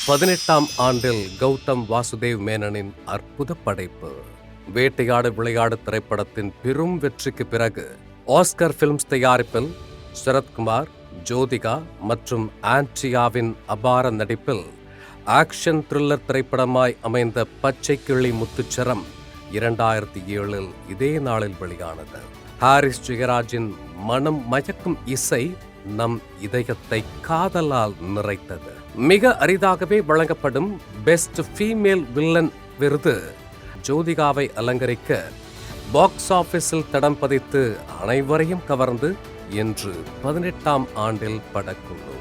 18ஆம் ஆண்டில் கௌதம் வாசுதேவ் மேனனின் அற்புத படைப்பு வேட்டையாடு விளையாடு திரைப்படத்தின் பெரும் வெற்றிக்கு பிறகு ஆஸ்கர் பிலிம்ஸ் தயாரிப்பில் சரத்குமார், ஜோதிகா மற்றும் ஆண்ட்ரியாவின் அபார நடிப்பில் ஆக்ஷன் த்ரில்லர் திரைப்படமாய் அமைந்த பச்சை கிளி முத்துச்சரம் 2007 இதே நாளில் வெளியானது. ஹாரிஸ் ஜெயராஜின் மனம் மயக்கும் இசை நம் இதயத்தை காதலால் நிறைத்தது. மிக அரிதாகவே வழங்கப்படும் பெஸ்ட் ஃபீமேல் வில்லன் விருது ஜோதிகாவை அலங்கரிக்க பாக்ஸ் ஆபீஸில் தடம் பதித்து அனைவரையும் கவர்ந்து இன்று 18ஆம் ஆண்டில் படக்குழு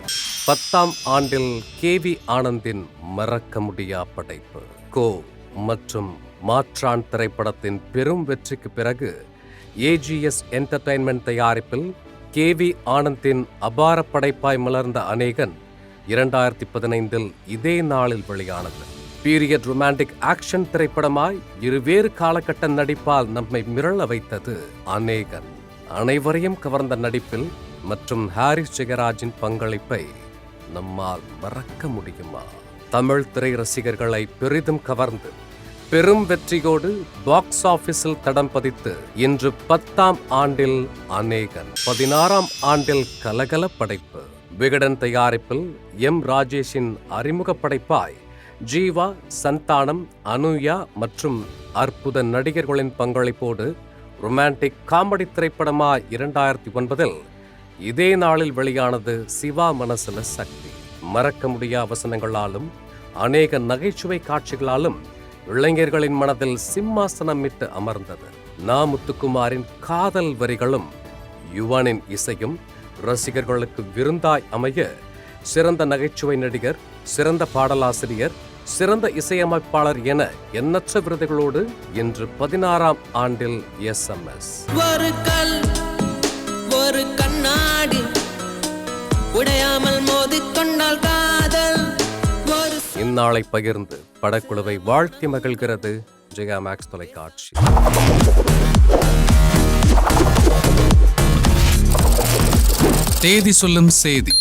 10ஆம் ஆண்டில் KV ஆனந்தின் மறக்க முடியா படைப்பு கோ மற்றும் மாற்றான் திரைப்படத்தின் பெரும் வெற்றிக்கு பிறகு AGS என்டர்டைன்மெண்ட் தயாரிப்பில் KV ஆனந்தின் அபார படைப்பாய் மலர்ந்த அநேகன் 2015 இதே நாளில் வெளியானது. பீரியட் ரொமான்டிக் ஆக்ஷன் திரைப்படமாய் இருவேறு காலகட்ட நடிப்பால் நம்மை மிரள வைத்தது அநேகன். அனைவரையும் கவர்ந்த நடிப்பில் மற்றும் ஹாரிஸ் ஜெயராஜின் பங்களிப்பை நம்மால் மறக்க முடியுமா? தமிழ் திரை ரசிகர்களை பெரிதும் கவர்ந்து பெரும் வெற்றியோடு பாக்ஸ் ஆபீஸில் தடம் பதித்து இன்று 10ஆம் ஆண்டில் அநேகன், 16ஆம் ஆண்டில் கலகல படைப்பு விகடன் தயாரிப்பில் ராஜேஷின் அறிமுக படைப்பாய் ஜீவா, சந்தானம், அனுயா மற்றும் அற்புத நடிகர்களின் பங்களிப்போடு ரொமான்டிக் காமெடி திரைப்படமாய் 2009 இதே நாளில் வெளியானது சிவா மனசுல சக்தி. மறக்க முடியா வசனங்களாலும் அநேக நகைச்சுவை காட்சிகளாலும் இளைஞர்களின் மனதில் சிம்மாசனமிட்டு அமர்ந்தது. நா. முத்துக்குமாரின் காதல் வரிகளும் யுவனின் இசையும் ரசிகர்களுக்கு விருந்தாய் அமைய சிறந்த நகைச்சுவை நடிகர், சிறந்த பாடலாசிரியர், சிறந்த இசையமைப்பாளர் என எண்ணற்ற விருதுகளோடு இன்று 16ஆம் ஆண்டில் SMS ஒரு கல் ஒரு கண்ணாடி உடையாமல் மோதிக்கொண்டால் காதல். இந்நாளை பகிர்ந்து படக்குழுவை வாழ்த்தி மகிழ்கிறது ஜெயா மேக்ஸ் தொலைக்காட்சி. தேதி சொல்லும் செய்தி.